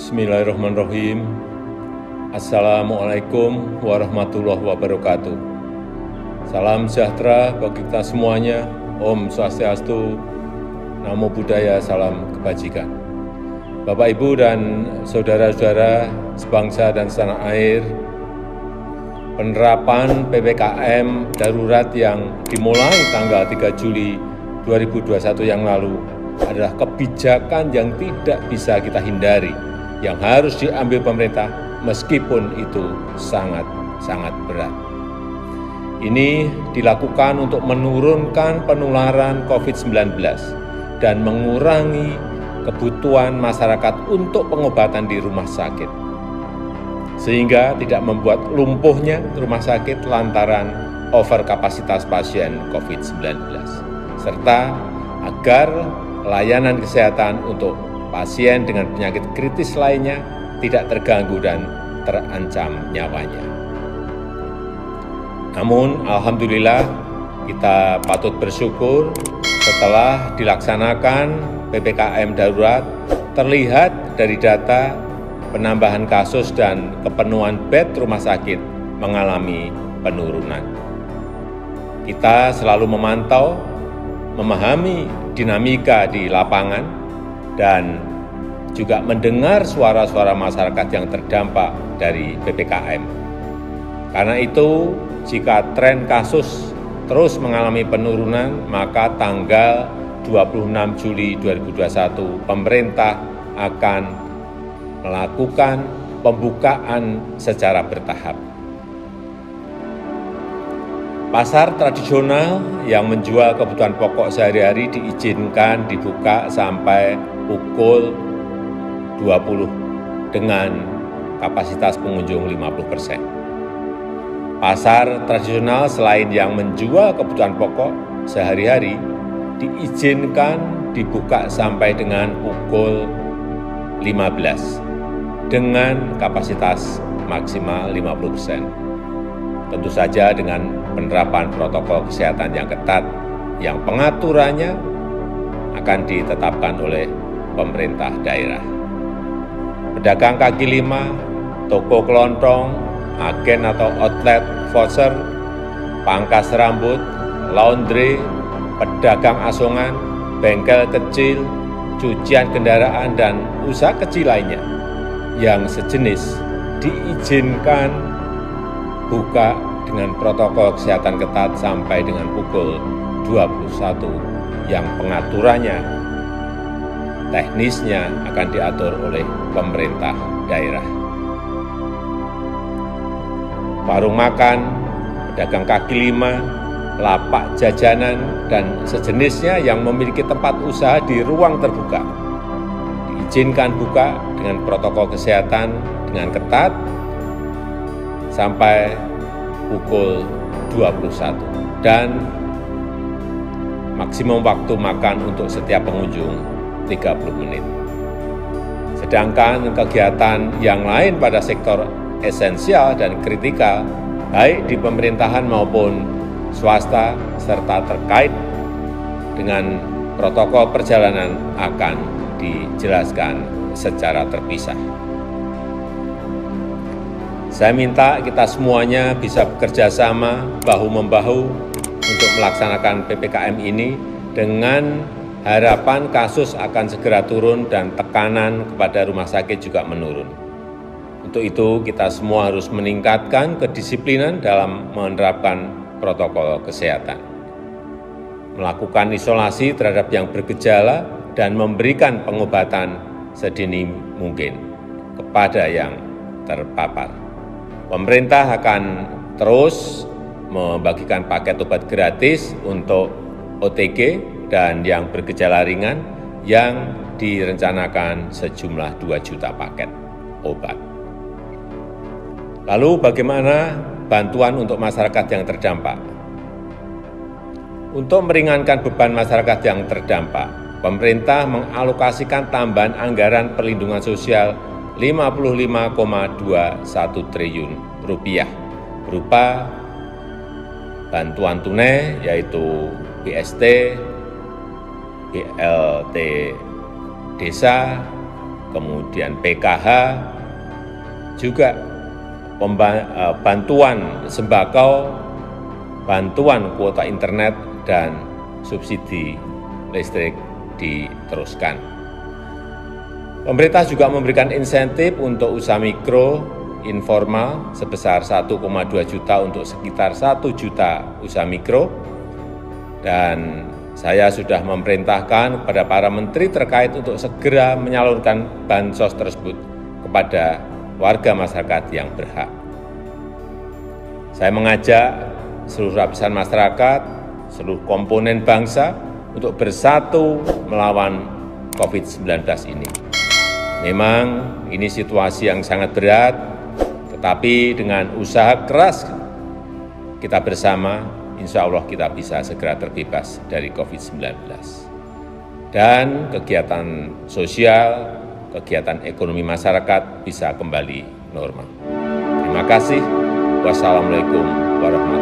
Bismillahirrahmanirrahim. Assalamualaikum warahmatullahi wabarakatuh. Salam sejahtera bagi kita semuanya. Om Swastiastu, Namo Buddhaya, salam kebajikan. Bapak, Ibu, dan saudara-saudara sebangsa dan setanah air, penerapan PPKM darurat yang dimulai tanggal 3 Juli 2021 yang lalu adalah kebijakan yang tidak bisa kita hindari, yang harus diambil pemerintah meskipun itu sangat berat. Ini dilakukan untuk menurunkan penularan COVID-19 dan mengurangi kebutuhan masyarakat untuk pengobatan di rumah sakit, sehingga tidak membuat lumpuhnya rumah sakit lantaran overkapasitas pasien COVID-19, serta agar layanan kesehatan untuk pasien dengan penyakit kritis lainnya tidak terganggu dan terancam nyawanya. Namun, alhamdulillah, kita patut bersyukur setelah dilaksanakan PPKM darurat, terlihat dari data penambahan kasus dan kepenuhan bed rumah sakit mengalami penurunan. Kita selalu memantau, memahami dinamika di lapangan, dan juga mendengar suara-suara masyarakat yang terdampak dari PPKM. Karena itu, jika tren kasus terus mengalami penurunan, maka tanggal 26 Juli 2021 pemerintah akan melakukan pembukaan secara bertahap. Pasar tradisional yang menjual kebutuhan pokok sehari-hari diizinkan dibuka sampai pukul 20 dengan kapasitas pengunjung 50%. Pasar tradisional selain yang menjual kebutuhan pokok sehari-hari diizinkan dibuka sampai dengan pukul 15 dengan kapasitas maksimal 50%. Tentu saja dengan penerapan protokol kesehatan yang ketat, yang pengaturannya akan ditetapkan oleh pemerintah daerah. Pedagang kaki lima, toko kelontong, agen atau outlet voucher, pangkas rambut, laundry, pedagang asongan, bengkel kecil, cucian kendaraan, dan usaha kecil lainnya yang sejenis diizinkan buka dengan protokol kesehatan ketat sampai dengan pukul 21 yang pengaturannya teknisnya akan diatur oleh pemerintah daerah. Warung makan, pedagang kaki lima, lapak jajanan, dan sejenisnya yang memiliki tempat usaha di ruang terbuka diizinkan buka dengan protokol kesehatan dengan ketat sampai pukul 21 dan maksimum waktu makan untuk setiap pengunjung 30 menit. Sedangkan kegiatan yang lain pada sektor esensial dan kritikal, baik di pemerintahan maupun swasta serta terkait dengan protokol perjalanan akan dijelaskan secara terpisah. Saya minta kita semuanya bisa bekerja sama bahu-membahu untuk melaksanakan PPKM ini dengan harapan kasus akan segera turun dan tekanan kepada rumah sakit juga menurun. Untuk itu, kita semua harus meningkatkan kedisiplinan dalam menerapkan protokol kesehatan, melakukan isolasi terhadap yang bergejala, dan memberikan pengobatan sedini mungkin kepada yang terpapar. Pemerintah akan terus membagikan paket obat gratis untuk OTG dan yang bergejala ringan yang direncanakan sejumlah 2 juta paket obat. Lalu bagaimana bantuan untuk masyarakat yang terdampak? Untuk meringankan beban masyarakat yang terdampak, pemerintah mengalokasikan tambahan anggaran perlindungan sosial Rp55,21 triliun berupa bantuan tunai yaitu BST, BLT Desa, kemudian PKH, juga bantuan sembako, bantuan kuota internet, dan subsidi listrik diteruskan. Pemerintah juga memberikan insentif untuk usaha mikro informal sebesar 1,2 juta untuk sekitar 1 juta usaha mikro, dan saya sudah memerintahkan kepada para menteri terkait untuk segera menyalurkan bansos tersebut kepada warga masyarakat yang berhak. Saya mengajak seluruh lapisan masyarakat, seluruh komponen bangsa untuk bersatu melawan COVID-19 ini. Memang ini situasi yang sangat berat, tetapi dengan usaha keras kita bersama, insya Allah kita bisa segera terbebas dari COVID-19. Dan kegiatan sosial, kegiatan ekonomi masyarakat bisa kembali normal. Terima kasih. Wassalamualaikum warahmatullahi wabarakatuh.